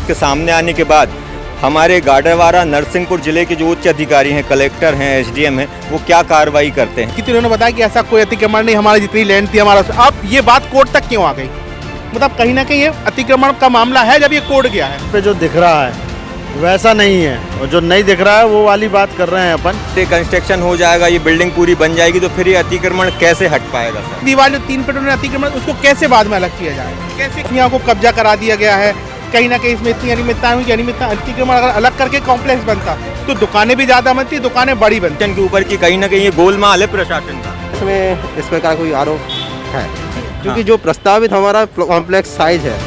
उसके सामने आने के बाद हमारे गाडरवारा नरसिंहपुर जिले के जो उच्च अधिकारी हैं, कलेक्टर हैं, एसडीएम हैं, वो क्या कार्रवाई करते हैं। कि उन्होंने बताया कि ऐसा कोई अतिक्रमण नहीं, हमारी जितनी लैंड थी हमारा। अब ये बात कोर्ट तक क्यों आ गई? मतलब कहीं ना कहीं ये अतिक्रमण का मामला है जब ये कोर्ट गया है। पे जो दिख रहा है वैसा नहीं है, और जो नहीं दिख रहा है वो वाली बात कर रहे हैं अपन। कंस्ट्रक्शन हो जाएगा, ये बिल्डिंग पूरी बन जाएगी, तो फिर ये अतिक्रमण कैसे हट पाएगा सर? दीवार जो 3 फीट उन्होंने अतिक्रमण, उसको कैसे बाद में अलग किया जाएगा? कैसे यहाँ को कब्जा करा दिया गया है? कहीं ना कहीं इसमें इतनी अनियमितता हुई कि अतिक्रमण अगर अलग करके कॉम्प्लेक्स बनता तो दुकानें भी ज़्यादा बनती, दुकानें बड़ी बनती। के ऊपर की कहीं ना कहीं ये गोलमाल है प्रशासन का। इसमें इस प्रकार कोई आरोप है क्योंकि जो प्रस्तावित हमारा कॉम्प्लेक्स साइज है,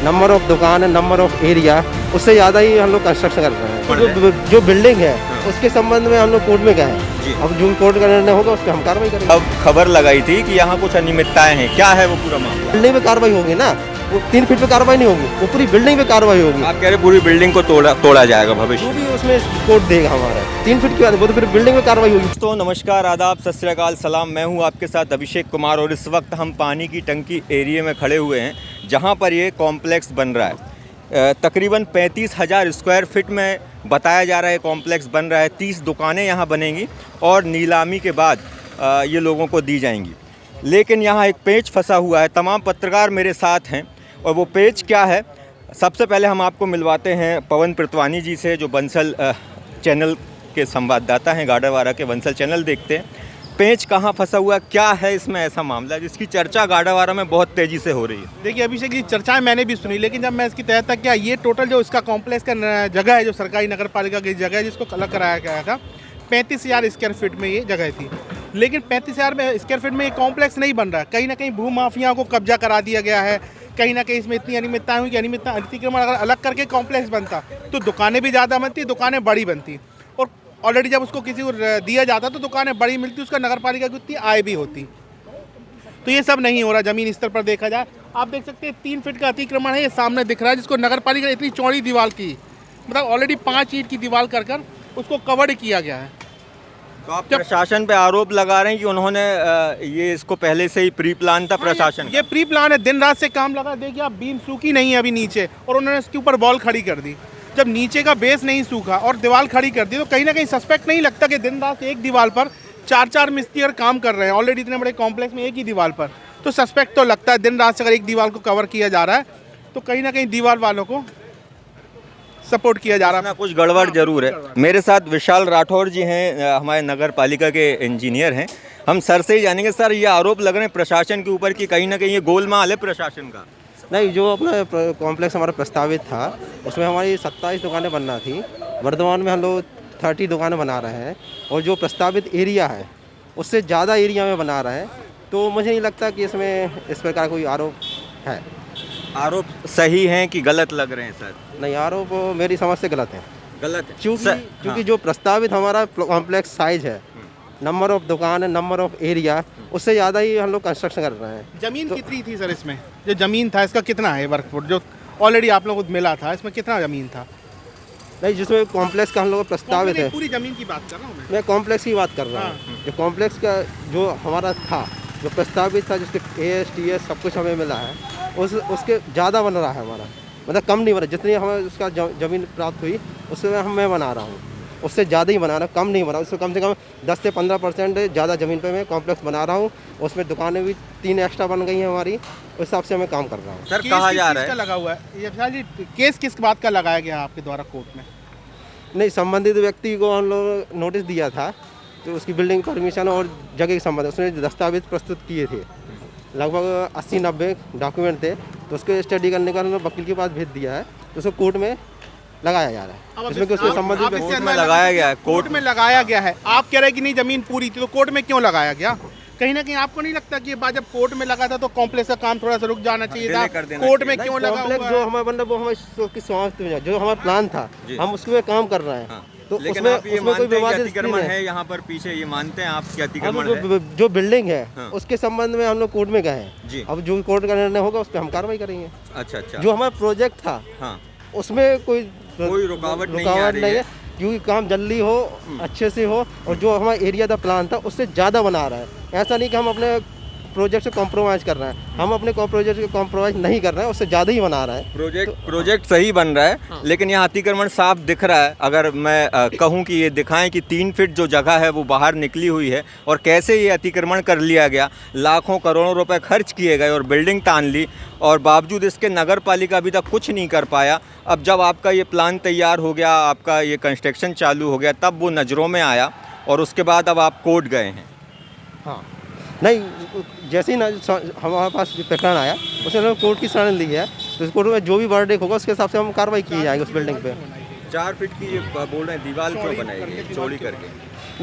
नंबर ऑफ दुकान है, नंबर ऑफ एरिया, उससे ज़्यादा ही हम लोग कंस्ट्रक्शन कर रहे हैं। जो बिल्डिंग है उसके संबंध में हम लोग कोर्ट में गए हैं। अब जो कोर्ट का निर्णय होगा उस पर हम कार्रवाई करेंगे। अब खबर लगाई थी कि यहाँ कुछ अनियमितताएं हैं, क्या है वो पूरा मामला? बिल्डिंग पे कार्रवाई होगी ना, वो 3 फीट पे कार्रवाई नहीं होगी, वो पूरी बिल्डिंग पे कार्रवाई होगी। आप कह रहे पूरी बिल्डिंग को तोड़ा जाएगा भविष्य? जो भी उसमें कोर्ट देगा हमारा 3 फीट की बात, वो तो फिर बिल्डिंग में कार्रवाई होगी। दोस्तों नमस्कार, आदाब, सत श्री अकाल, सलाम। मैं हूं आपके साथ अभिषेक कुमार और इस वक्त हम पानी की टंकी एरिया में खड़े हुए हैं जहां पर ये कॉम्प्लेक्स बन रहा है। तकरीबन 35,000 स्क्वायर फीट में बताया जा रहा है कॉम्प्लेक्स बन रहा है। 30 दुकानें यहाँ बनेंगी और नीलामी के बाद ये लोगों को दी जाएंगी। लेकिन यहाँ एक पेच फंसा हुआ है। तमाम पत्रकार मेरे साथ हैं और वो पेच क्या है, सबसे पहले हम आपको मिलवाते हैं पवन प्रतवानी जी से, जो बंसल चैनल के संवाददाता हैं, गाडरवारा के बंसल चैनल देखते हैं। पेच कहाँ फंसा हुआ, क्या है इसमें ऐसा मामला जिसकी चर्चा गाडरवारा में बहुत तेज़ी से हो रही है? देखिए अभिषेक जी, चर्चाएं मैंने भी सुनी, लेकिन जब मैं इसकी तह तक क्या, ये टोटल जो इसका कॉम्प्लेक्स का जगह है, जो सरकारी नगर पालिका की जगह है जिसको अलग कराया गया था, 35,000 स्क्वायर फीट में ये जगह थी। लेकिन 35,000 स्क्वायर फीट में ये कॉम्प्लेक्स नहीं बन रहा। कहीं ना कहीं भू माफिया को कब्जा करा दिया गया है। कहीं ना कहीं इसमें इतनी अनियमितता हुई कि अतिक्रमण अगर अलग करके कॉम्प्लेक्स बनता तो दुकानें भी ज़्यादा बनती, दुकानें बड़ी बनती, और ऑलरेडी जब उसको किसी को दिया जाता तो दुकानें बड़ी मिलती, उसका नगर पालिका की उतनी आय भी होती। तो ये सब नहीं हो रहा। ज़मीन स्तर पर देखा जाए, आप देख सकते हैं 3 फीट का अतिक्रमण है, ये सामने दिख रहा है, जिसको नगर पालिका इतनी चौड़ी दीवार की, मतलब ऑलरेडी 5 ईंट की दीवार कर उसको कवर्ड किया गया है। तो आप प्रशासन पे आरोप लगा रहे हैं कि उन्होंने ये इसको पहले से ही प्री प्लान था प्रशासन? ये प्री प्लान है, दिन रात से काम लगा। देखिए आप, बीम सूखी नहीं है अभी नीचे, और उन्होंने इसके ऊपर वॉल खड़ी कर दी। जब नीचे का बेस नहीं सूखा और दीवार खड़ी कर दी तो कहीं ना कहीं सस्पेक्ट नहीं लगता कि दिन रात एक दीवार पर 4-4 मिस्त्री काम कर रहे हैं ऑलरेडी इतने बड़े कॉम्प्लेक्स में एक ही दीवार पर? तो सस्पेक्ट तो लगता है। दिन रात से अगर एक दीवार को कवर किया जा रहा है तो कहीं ना कहीं दीवार वालों को सपोर्ट किया जा रहा है। कुछ गड़बड़ जरूर है। मेरे साथ विशाल राठौर जी हैं, हमारे नगर पालिका के इंजीनियर हैं। हम सर से ही जानेंगे, सर ये आरोप लग रहे हैं प्रशासन के ऊपर कि कहीं ना कहीं ये गोलमाल है प्रशासन का। नहीं, जो अपना कॉम्प्लेक्स हमारा प्रस्तावित था उसमें हमारी 27 दुकानें बनना थी। वर्तमान में हम लोग 30 दुकानें बना रहे हैं, और जो प्रस्तावित एरिया है उससे ज़्यादा एरिया में बना रहे हैं। तो मुझे नहीं लगता कि इसमें इस प्रकार कोई आरोप है। आरोप सही हैं कि गलत लग रहे हैं सर? नहीं, आरोप मेरी समझ से गलत है। गलत है क्योंकि जो प्रस्तावित हमारा कॉम्प्लेक्स साइज है, नंबर ऑफ दुकान है, नंबर ऑफ एरिया, उससे ज़्यादा ही हम लोग कंस्ट्रक्शन कर रहे हैं। जमीन कितनी थी सर इसमें? जो जमीन था इसका कितना है वर्क फुट जो ऑलरेडी आप लोगों को मिला था, इसमें कितना जमीन था? नहीं, जिसमें कॉम्प्लेक्स का हम लोग प्रस्तावित है, पूरी जमीन की बात कर रहा हूँ मैं कॉम्प्लेक्स की बात कर रहा हूँ। जो कॉम्प्लेक्स का जो हमारा था, जो प्रस्तावित था, जिसके ASTS सब कुछ हमें मिला है, उसके ज़्यादा बन रहा है हमारा। मतलब कम नहीं बना, जितनी हमें उसका ज़मीन प्राप्त हुई उससे मैं बना रहा हूँ, उससे ज़्यादा ही बना रहा हूँ, कम नहीं बना। उससे कम से कम 10 से 15% ज़्यादा ज़मीन पे मैं कॉम्प्लेक्स बना रहा हूँ। उसमें दुकानें भी 3 एक्स्ट्रा बन गई हैं हमारी, उस हिसाब से मैं काम कर रहा हूँ। सर कहा जा रहा है लगा हुआ है ये जी, केस किस बात का लगाया गया आपके द्वारा कोर्ट में? नहीं, संबंधित व्यक्ति को हम लोग नोटिस दिया था, तो उसकी बिल्डिंग परमिशन और जगह के संबंध उसने दस्तावेज प्रस्तुत किए थे, लगभग 80-90 डॉक्यूमेंट थे। तो उसको स्टडी करने का हमने वकील के पास भेज दिया है, तो उसको कोर्ट में लगाया जा रहा है। इसमें कुछ संबंधित कोर्ट में लगाया गया है, कोर्ट में लगाया गया है। आप कह रहे हैं कि नहीं जमीन पूरी थी, तो कोर्ट में क्यों लगाया गया? कहीं ना कहीं आपको नहीं लगता कि ये बात जब कोर्ट में लगा था तो कॉम्प्लेक्स का काम थोड़ा सा रुक जाना चाहिए था? कोर्ट में क्यों लगा हुआ है? जो हमारा मतलब वो हमारे समाप्त में जो हमारा प्लान था, हम उसमें काम कर रहे हैं। तो लेकिन उसमें आप ये उसमें कोई मानते हैं कि विवादित अतिक्रमण नहीं है यहाँ पर पीछे, ये मानते हैं आप कि अतिक्रमण है? जो बिल्डिंग है हाँ। उसके संबंध में हम लोग कोर्ट में गए हैं। अब जो कोर्ट का निर्णय होगा उस पर हम कार्रवाई करेंगे। अच्छा। जो हमारा प्रोजेक्ट था, हाँ, उसमें कोई रुकावट नहीं है, क्योंकि काम जल्दी हो, अच्छे से हो, और जो हमारा एरिया का प्लान था उससे ज़्यादा बना रहा है। ऐसा नहीं कि हम अपने प्रोजेक्ट से कॉम्प्रोमाइज़ कर रहे हैं। हम अपने प्रोजेक्ट से कॉम्प्रोमाइज़ नहीं कर रहे हैं, उससे ज़्यादा ही बना रहे हैं। प्रोजेक्ट सही बन रहा है, लेकिन यहाँ अतिक्रमण साफ दिख रहा है। अगर मैं कहूँ कि ये दिखाएं कि 3 फीट जो जगह है वो बाहर निकली हुई है, और कैसे ये अतिक्रमण कर लिया गया। लाखों करोड़ों रुपए खर्च किए गए और बिल्डिंग तान ली, और बावजूद इसके नगर पालिका अभी तक कुछ नहीं कर पाया। अब जब आपका ये प्लान तैयार हो गया, आपका ये कंस्ट्रक्शन चालू हो गया, तब वो नज़रों में आया, और उसके बाद अब आप कोर्ट गए हैं। हाँ, नहीं, जैसे ही ना हमारे पास जो प्रकरण आया, उसने हम कोर्ट की शरण ली है, तो इस कोर्ट में जो भी वर्डिक्ट होगा उसके हिसाब से हम कार्रवाई की जाएगी उस बिल्डिंग पे। 4 फीट की ये बोल रहे हैं दीवार क्यों बनाई है चौड़ी करके?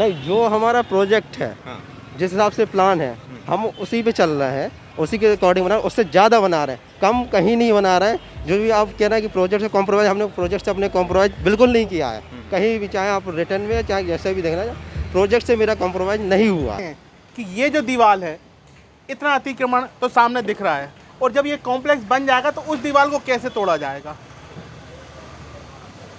नहीं, जो हमारा प्रोजेक्ट है, हाँ। जिस हिसाब से प्लान है, हम उसी पे चल रहे हैं, उसी के अकॉर्डिंग बना रहे हैं, उससे ज़्यादा बना रहे हैं, कम कहीं नहीं बना रहे हैं। जो भी आप कह रहे हैं कि प्रोजेक्ट से कॉम्प्रोमाइज़, हमने प्रोजेक्ट से अपने कॉम्प्रोमाइज़ बिल्कुल नहीं किया है कहीं भी, चाहे आप रिटर्न में चाहे जैसे भी देखना, प्रोजेक्ट से मेरा कॉम्प्रोमाइज़ नहीं हुआ कि ये जो दीवार है, इतना अतिक्रमण तो सामने दिख रहा है, और जब ये कॉम्प्लेक्स बन जाएगा तो उस दीवार को कैसे तोड़ा जाएगा?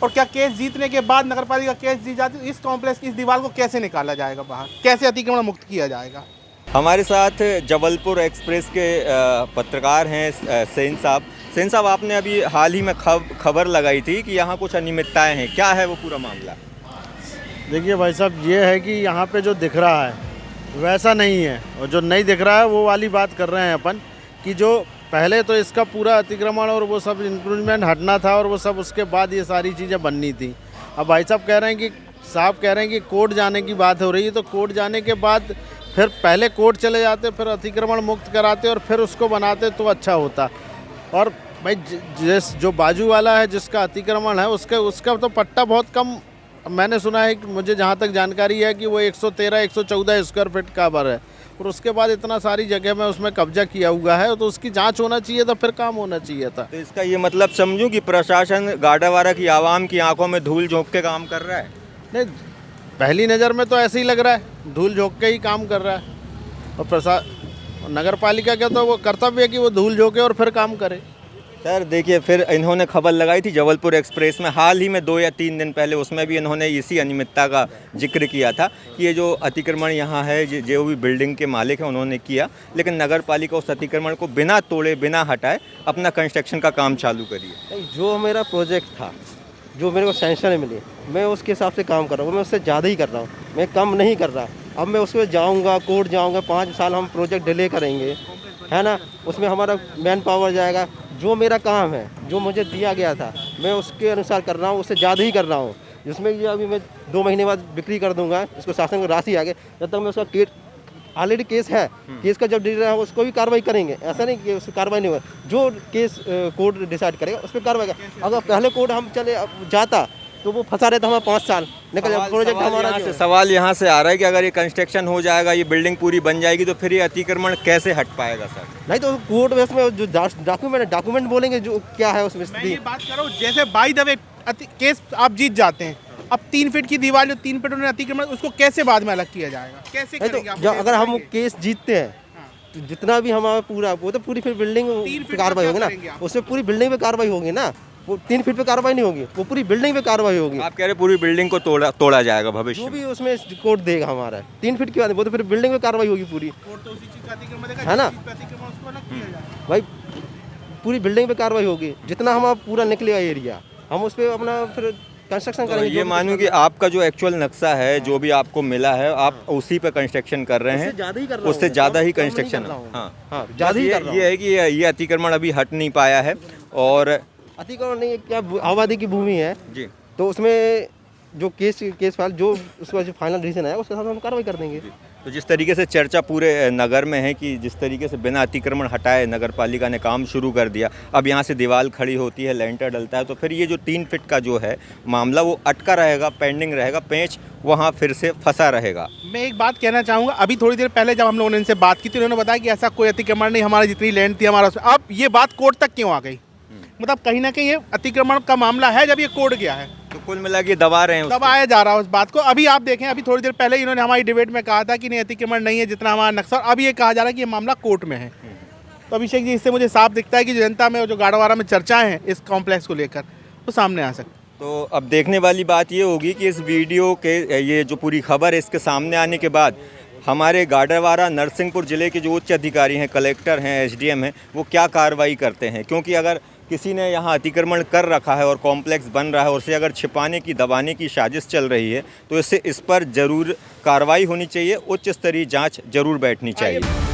और क्या केस जीतने के बाद, नगरपालिका केस जीत जाती, इस कॉम्प्लेक्स की इस दीवार को कैसे निकाला जाएगा बाहर, कैसे अतिक्रमण मुक्त किया जाएगा? हमारे साथ जबलपुर एक्सप्रेस के पत्रकार हैं सेन साहब। सेन साहब, आपने अभी हाल ही में खबर लगाई थी कि यहाँ कुछ अनियमितताएं हैं, क्या है वो पूरा मामला? देखिए भाई साहब, ये है कि यहाँ पे जो दिख रहा है वैसा नहीं है, और जो नहीं दिख रहा है वो वाली बात कर रहे हैं अपन, कि जो पहले तो इसका पूरा अतिक्रमण और वो सब इंप्रूवमेंट हटना था, और वो सब उसके बाद ये सारी चीज़ें बननी थी। अब भाई साहब कह रहे हैं कि कोर्ट जाने की बात हो रही है, तो कोर्ट जाने के बाद फिर पहले कोर्ट चले जाते, फिर अतिक्रमण मुक्त कराते और फिर उसको बनाते तो अच्छा होता। और भाई जो बाजू वाला है जिसका अतिक्रमण है, उसका तो पट्टा बहुत कम, मैंने सुना है कि मुझे जहाँ तक जानकारी है कि वो 113-114 स्क्वायर फीट का बर है, और उसके बाद इतना सारी जगह में उसमें कब्जा किया हुआ है, तो उसकी जांच होना चाहिए था, फिर काम होना चाहिए था। तो इसका ये मतलब समझूं कि प्रशासन गाडावारा की आवाम की आंखों में धूल झोंक के काम कर रहा है? नहीं, पहली नज़र में तो ऐसे ही लग रहा है, धूल झोंक के ही काम कर रहा है, और नगर पालिका का तो वो कर्तव्य है कि वो धूल झोंके और फिर काम करे। सर देखिए, फिर इन्होंने खबर लगाई थी जबलपुर एक्सप्रेस में हाल ही में 2 या 3 दिन पहले, उसमें भी इन्होंने इसी अनियमितता का जिक्र किया था कि ये जो अतिक्रमण यहाँ है, जो भी बिल्डिंग के मालिक हैं उन्होंने किया, लेकिन नगर पालिका उस अतिक्रमण को बिना तोड़े बिना हटाए अपना कंस्ट्रक्शन का काम चालू करिए। जो मेरा प्रोजेक्ट था, जो मेरे को सैंक्शन मिली, मैं उसके हिसाब से काम कर रहा हूँ, मैं उससे ज़्यादा ही कर रहा हूँ, मैं कम नहीं कर रहा। अब मैं उसमें जाऊँगा, कोर्ट जाऊँगा, 5 साल हम प्रोजेक्ट डिले करेंगे, है ना, उसमें हमारा मैन पावर जाएगा। जो मेरा काम है, जो मुझे दिया गया था, मैं उसके अनुसार कर रहा हूँ, उससे ज़्यादा ही कर रहा हूँ। जिसमें ये अभी मैं 2 महीने बाद बिक्री कर दूंगा, इसको शासन को राशि आगे, जब तक मैं उसका ऑलरेडी केस है, केस का जब डिसीजन है उस पर भी कार्रवाई करेंगे। ऐसा नहीं कि उस पर कार्रवाई नहीं होगा, जो केस कोर्ट डिसाइड करेगा उस पर कार्रवाई करेगा। अगर पहले कोर्ट हम चले जाता तो वो फंसा रहता हमारा 5 साल निकल जाए प्रोजेक्ट हमारा। सवाल यहाँ से आ रहा है कि अगर ये कंस्ट्रक्शन हो जाएगा, ये बिल्डिंग पूरी बन जाएगी, तो फिर ये अतिक्रमण कैसे हट पाएगा सर? नहीं तो कोर्ट में उसमें जो डॉक्यूमेंट बोलेंगे जो क्या है उसमें। मैं ये बात कर रहा हूँ, जैसे बाय द वे केस आप जीत जाते हैं, अब 3 फीट की दीवार, जो 3 फीट उन्होंने अतिक्रमण, उसको कैसे बाद में अलग किया जाएगा, कैसे करेंगे आप? तो अगर हम केस जीतते हैं तो जितना भी हमारा पूरा, वो तो पूरी फिर बिल्डिंग पे कार्रवाई होगी ना, उसमें पूरी बिल्डिंग पे कार्रवाई होगी ना, वो 3 फीट पे कार्रवाई नहीं होगी, वो पूरी बिल्डिंग पे कार्रवाई होगी। आप कह रहे पूरी बिल्डिंग को तोड़ा जाएगा भविष्य जो में? भी उसमें कोर्ट देगा हमारा 3 फीट की बात, वो तो फिर बिल्डिंग पे कार्रवाई होगी पूरी, है ना भाई, पूरी बिल्डिंग पे कार्रवाई होगी। जितना हमारा पूरा निकलेगा एरिया, हम उस पर अपना फिर कंस्ट्रक्शन तो करेंगे। ये मानूं कि आपका जो एक्चुअल नक्शा है, जो भी आपको मिला है, आप उसी पे कंस्ट्रक्शन कर रहे हैं, उससे ज़्यादा ही कंस्ट्रक्शन। हाँ, ज़्यादा ही कर रहा हूँ। ये है कि ये अतिक्रमण अभी हट नहीं पाया है, और अतिक्रमण नहीं, क्या आबादी की भूमि है जी, तो उसमें जो केस फाइल, जो उसका जो फाइनल डिसीजन है उसके साथ हम कार्रवाई कर देंगे। तो जिस तरीके से चर्चा पूरे नगर में है कि जिस तरीके से बिना अतिक्रमण हटाए नगर पालिका ने काम शुरू कर दिया, अब यहाँ से दीवार खड़ी होती है, लेंटर डलता है, तो फिर ये जो 3 फीट का जो है मामला वो अटका रहेगा, पेंडिंग रहेगा, पेंच वहाँ फिर से फंसा रहेगा। मैं एक बात कहना चाहूँगा, अभी थोड़ी देर पहले जब हम लोगों ने इनसे बात की थी, उन्होंने बताया कि ऐसा कोई अतिक्रमण नहीं, हमारी जितनी लैंड थी हमारा, अब ये बात कोर्ट तक क्यों आ गई? मतलब कहीं ना कहीं ये अतिक्रमण का मामला है, जब ये कोर्ट गया है तो कुल मिला के दबा रहे हैं, दबाया जा रहा है उस बात को। अभी आप देखें, अभी थोड़ी देर पहले इन्होंने हमारी डिबेट में कहा था कि नहीं अतिक्रमण नहीं है जितना हमारा नक्शा, अभी ये कहा जा रहा है कि ये मामला कोर्ट में है। तो अभिषेक जी, इससे मुझे साफ दिखता है कि जनता में जो गाड़ावारा में चर्चाएं हैं इस कॉम्प्लेक्स को लेकर, वो सामने आ सकती। तो अब देखने वाली बात ये होगी कि इस वीडियो के, ये जो पूरी खबर है, इसके सामने आने के बाद हमारे गाडरवारा नरसिंहपुर ज़िले के जो उच्च अधिकारी हैं, कलेक्टर हैं, एसडीएम हैं, वो क्या कार्रवाई करते हैं। क्योंकि अगर किसी ने यहाँ अतिक्रमण कर रखा है और कॉम्प्लेक्स बन रहा है और उसे अगर छिपाने की, दबाने की साजिश चल रही है तो इस पर ज़रूर कार्रवाई होनी चाहिए, उच्च स्तरीय जांच जरूर बैठनी चाहिए।